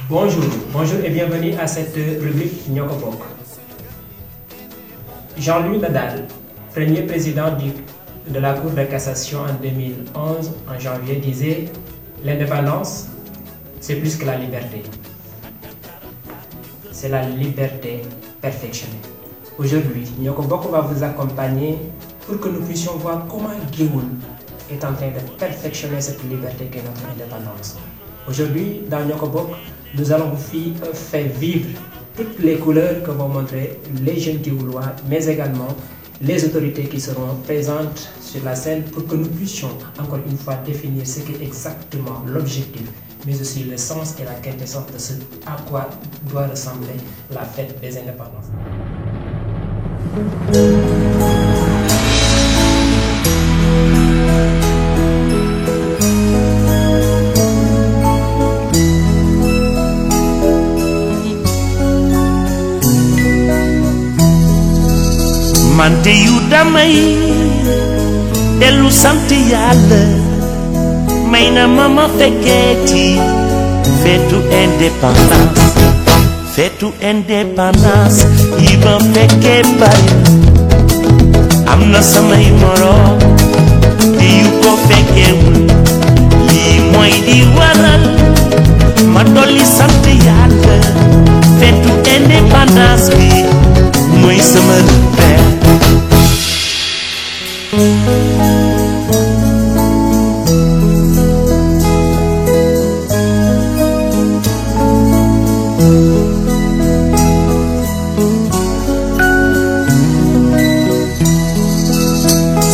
Bonjour et bienvenue à cette rubrique Ñoo ko bokk. Jean-Louis Nadal, premier président de la Cour de cassation en 2011, en janvier, disait « L'indépendance, c'est plus que la liberté. C'est la liberté perfectionnée. » Aujourd'hui, Ñoo ko bokk va vous accompagner pour que nous puissions voir comment Géoul est en train de perfectionner cette liberté qu'est notre indépendance. Aujourd'hui, dans Ñoo ko bokk, nous allons vous faire vivre toutes les couleurs que vont montrer les jeunes Géoulois, mais également les autorités qui seront présentes sur la scène pour que nous puissions encore une fois définir ce qu'est exactement l'objectif, mais aussi le sens et la quintessence de ce à quoi doit ressembler la fête des indépendances. mante yu damay dellu sant Yàlla may na ma fekkeeti feetu indépendance yi ba fekkee bari am na samay moroom di yu ko fekkeewul lii mooy di waral ma dolli sant Yàlla feetu indépendance bi mooy sama repère.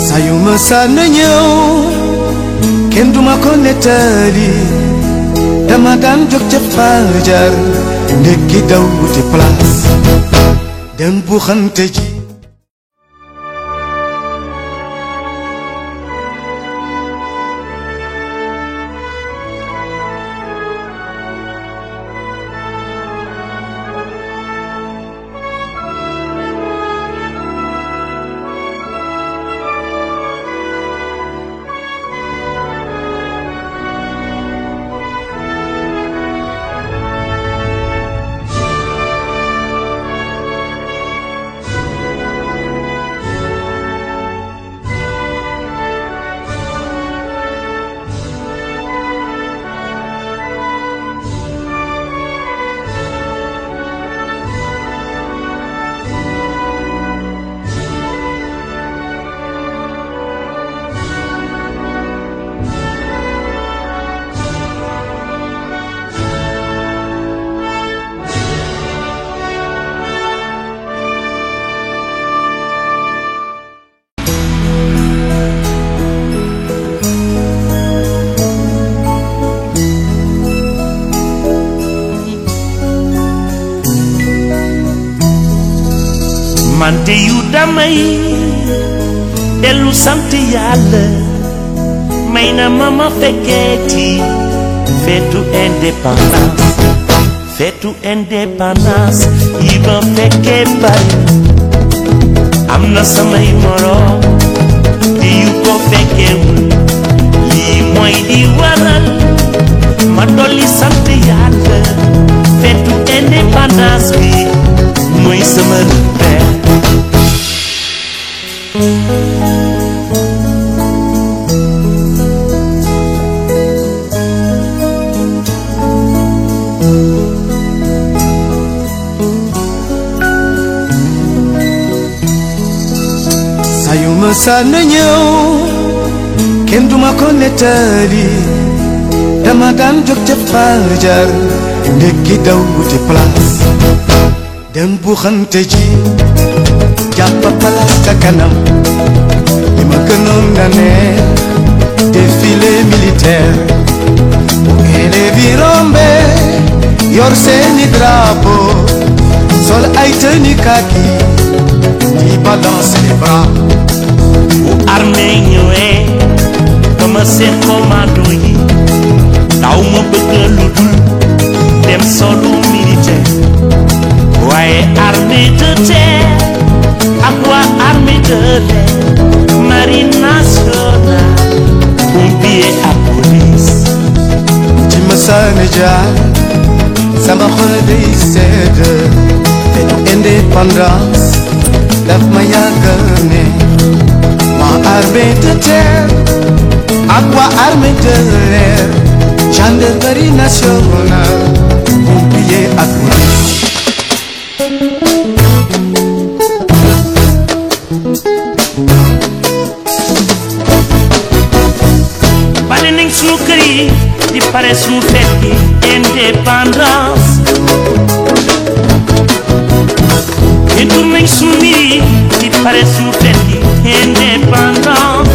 Sayuma sana ñëw kenn duma ko nettali dama daan jóg ca fajar ndekki daw wuti place dem bu xante ji mante yu damay dellu sant Yàlla may na ma fekkeeti feetu indépendance yi ba fekkee bari am na samay moroom di yu ko fekkeewul lii mooy di waral ma dolli sant Yàlla feetu indépendance bi mooy sama repère. Sayuma sana ñëw kenn duma ko nettali dama daan jóg ca fajar ndekki daw wuti place dem bu xante ji jàpp place ca kanam li ma gënoon na neex défilé militaire bu élèves yi rombe yor seeni drapeau sol ay tenue kaki di balancer les bras bu armée ñëwee ba ma seen commando yi daw ma bëgg lu dul dem solu militaire waaye armée de terre ak waa armée de l'air marine nationale pompier ak police ci ma saane jaar dama day sedd te indépendance daf ma yàgg ne waa armée de terre ak waa armée de l'air gendarmerie nationale pompier ak police bale nañ sunu kër yi di pare sunu fête yi indépendance di tur nañ sunu mbir yi di pare sunu fête yi indépendance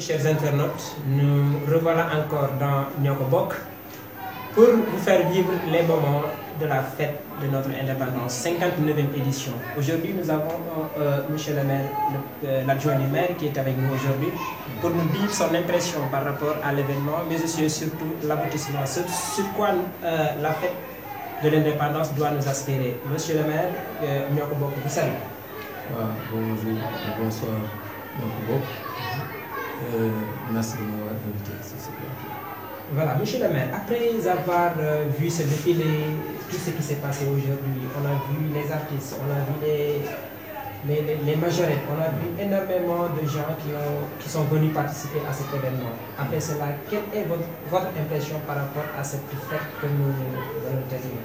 chers internautes, nous revoilà encore dans Nyokobok pour vous faire vivre les moments de la fête de notre indépendance, 59e édition. Aujourd'hui, nous avons Monsieur le maire, l'adjoint du maire qui est avec nous aujourd'hui pour nous dire son impression par rapport à l'événement, mais aussi surtout l'aboutissement, sur quoi la fête de l'indépendance doit nous aspirer. Monsieur le maire, Nyokobok, vous salue. Bonjour et bonsoir, Nyokobok. Merci de m'avoir invité sur ce plateau. Voilà, monsieur le maire, après avoir vu ce défilé, tout ce qui s'est passé aujourd'hui, on a vu les artistes, on a vu les majorettes, on a vu énormément de gens qui sont venus participer à cet événement. Après cela, quelle est votre impression par rapport à cette fête que nous allons terminer?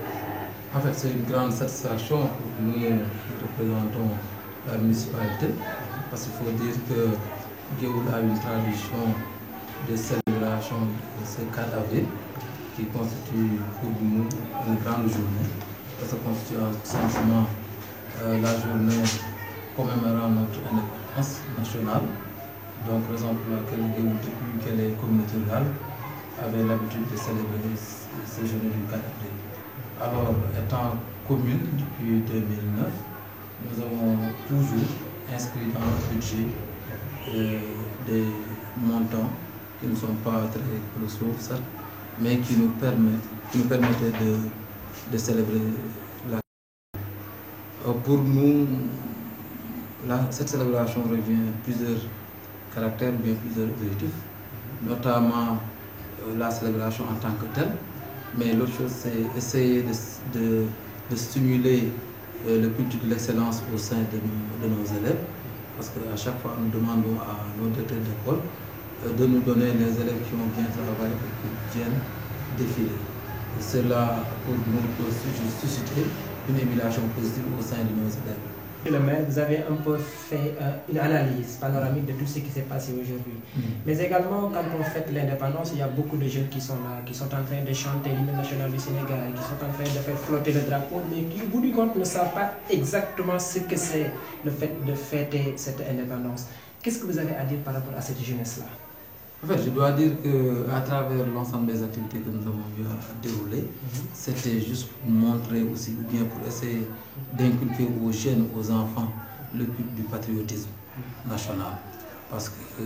En fait, c'est une grande satisfaction pour nous qui représentons la municipalité, parce qu'il faut dire que Géoul a une tradition de célébration de ce 4 avril qui constitue pour nous une grande journée. Ça constitue essentiellement la journée commémorant notre indépendance nationale. Donc, raison pour laquelle Géoul, depuis qu'elle est communauté rurale, avait l'habitude de célébrer ces journées du 4 avril. Alors, étant commune depuis 2009, nous avons toujours inscrit dans notre budget des montants qui ne sont pas très colossaux, certes, mais qui nous permettaient de célébrer la. Pour nous, cette célébration revient plusieurs caractères, bien plusieurs objectifs, notamment la célébration en tant que telle, mais l'autre chose, c'est essayer de stimuler le culture de l'excellence au sein de nos élèves, parce qu'à chaque fois, nous demandons à nos directeurs d'école de nous donner les élèves qui ont bien travaillé et qui viennent défiler. Et cela, pour nous, peut susciter une émulation positive au sein de nos élèves. Le maire, vous avez un peu fait une analyse panoramique de tout ce qui s'est passé aujourd'hui. Mais également, quand on fête l'indépendance, il y a beaucoup de jeunes qui sont là, qui sont en train de chanter l'hymne national du Sénégal, qui sont en train de faire flotter le drapeau, mais qui, au bout du compte, ne savent pas exactement ce que c'est le fait de fêter cette indépendance. Qu'est-ce que vous avez à dire par rapport à cette jeunesse-là? En fait, je dois dire qu'à travers l'ensemble des activités que nous avons eu à dérouler, c'était juste pour montrer aussi, ou bien pour essayer d'inculquer aux jeunes, aux enfants, le culte du patriotisme national. Parce que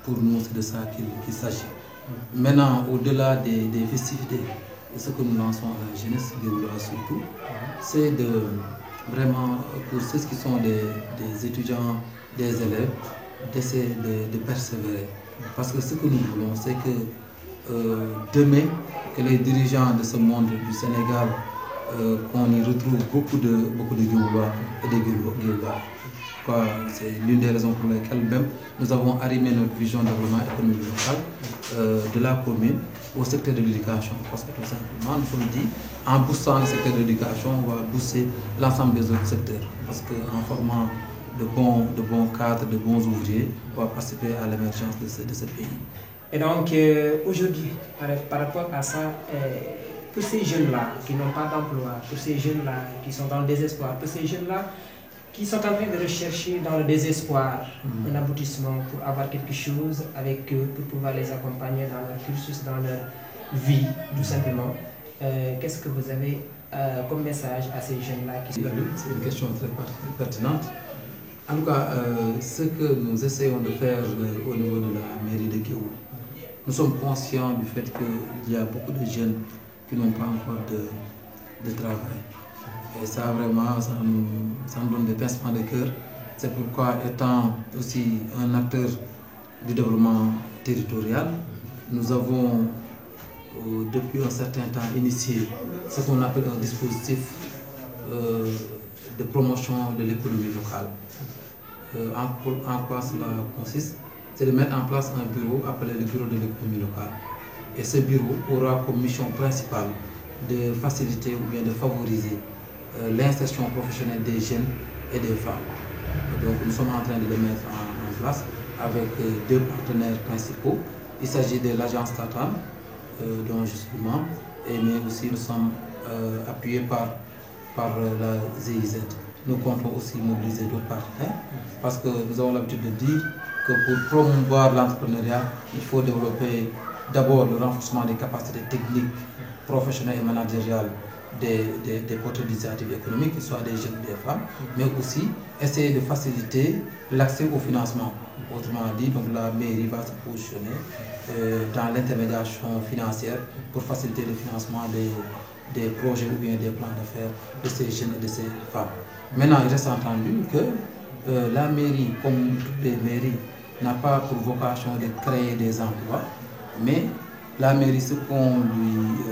pour nous, c'est de ça qu'il s'agit. Maintenant, au-delà des festivités, ce que nous lançons à la jeunesse, surtout, c'est de vraiment, pour ceux qui sont des étudiants, des élèves, d'essayer de persévérer. Parce que ce que nous voulons, c'est que demain, que les dirigeants de ce monde du Sénégal, qu'on y retrouve beaucoup de Guéoulois et de Guéoulois. C'est l'une des raisons pour lesquelles même nous avons arrimé notre vision de développement économique local de la commune au secteur de l'éducation. Parce que tout simplement, nous sommes dit, en boostant le secteur de l'éducation, on va booster l'ensemble des autres secteurs. Parce qu'en formant de bons cadres, de bons ouvriers, pour participer à l'émergence de ce pays. Et donc, aujourd'hui, par rapport à ça, pour ces jeunes-là qui n'ont pas d'emploi, pour ces jeunes-là qui sont dans le désespoir, pour ces jeunes-là qui sont en train de rechercher dans le désespoir un aboutissement pour avoir quelque chose avec eux, pour pouvoir les accompagner dans leur cursus, dans leur vie, tout simplement, qu'est-ce que vous avez comme message à ces jeunes-là qui... C'est une question très pertinente. En tout cas, ce que nous essayons de faire au niveau de la mairie de Géoul, nous sommes conscients du fait qu'il y a beaucoup de jeunes qui n'ont pas encore de travail. Et ça, vraiment, ça nous donne des pincements de cœur. C'est pourquoi, étant aussi un acteur du développement territorial, nous avons, depuis un certain temps, initié ce qu'on appelle un dispositif de promotion de l'économie locale. En quoi cela consiste? C'est de mettre en place un bureau appelé le bureau de l'économie locale. Et ce bureau aura comme mission principale de faciliter ou bien de favoriser l'insertion professionnelle des jeunes et des femmes. Donc nous sommes en train de le mettre en place avec deux partenaires principaux. Il s'agit de l'agence Tatan, dont justement, mais aussi nous sommes appuyés par la GIZ. Nous comptons aussi mobiliser d'autres partenaires parce que nous avons l'habitude de dire que pour promouvoir l'entrepreneuriat, il faut développer d'abord le renforcement des capacités techniques, professionnelles et managériales des porteurs d'initiatives économiques, qu'ils soient des jeunes ou des femmes, mais aussi essayer de faciliter l'accès au financement. Autrement dit, donc la mairie va se positionner dans l'intermédiation financière pour faciliter le financement des projets ou bien des plans d'affaires de ces jeunes et de ces femmes. Maintenant, il reste entendu que la mairie, comme toutes les mairies, n'a pas pour vocation de créer des emplois, mais la mairie, ce qu'on lui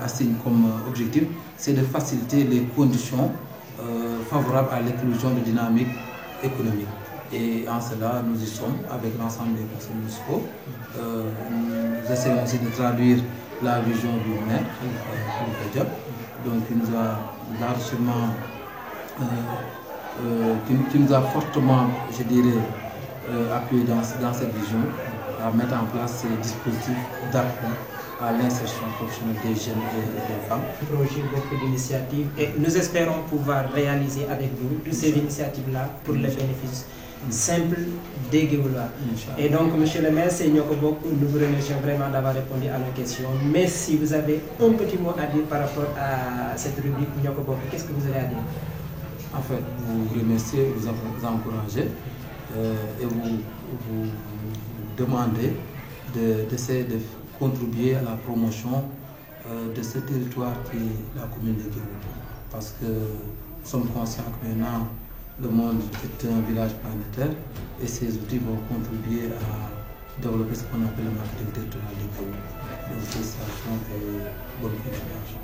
assigne comme objectif, c'est de faciliter les conditions favorables à l'éclosion de dynamique économique. Et en cela, nous y sommes avec l'ensemble des conseils municipaux. Nous essayons aussi de traduire la vision du maire, Khalifa Diop, donc qui nous a largement, qui nous a fortement, je dirais, appuyé dans cette vision, à mettre en place ces dispositifs d'appui à l'insertion professionnelle des jeunes et des femmes. Projet, beaucoup d'initiatives, et nous espérons pouvoir réaliser avec vous toutes ces initiatives-là pour le bénéfice simple des Guéoulois. Et donc, monsieur le maire, c'est Nyokobok, nous vous remercions vraiment d'avoir répondu à nos questions. Mais si vous avez un petit mot à dire par rapport à cette rubrique Nyokobok, qu'est-ce que vous avez à dire? En fait, vous remercier, vous encourager et vous demander d'essayer de contribuer à la promotion de ce territoire qui est la commune de Guéoul. Parce que nous sommes conscients que maintenant le monde est un village planétaire et ces outils vont contribuer à développer ce qu'on appelle le marketing territorial de Guéoul. Donc, félicitations et bonne continuation.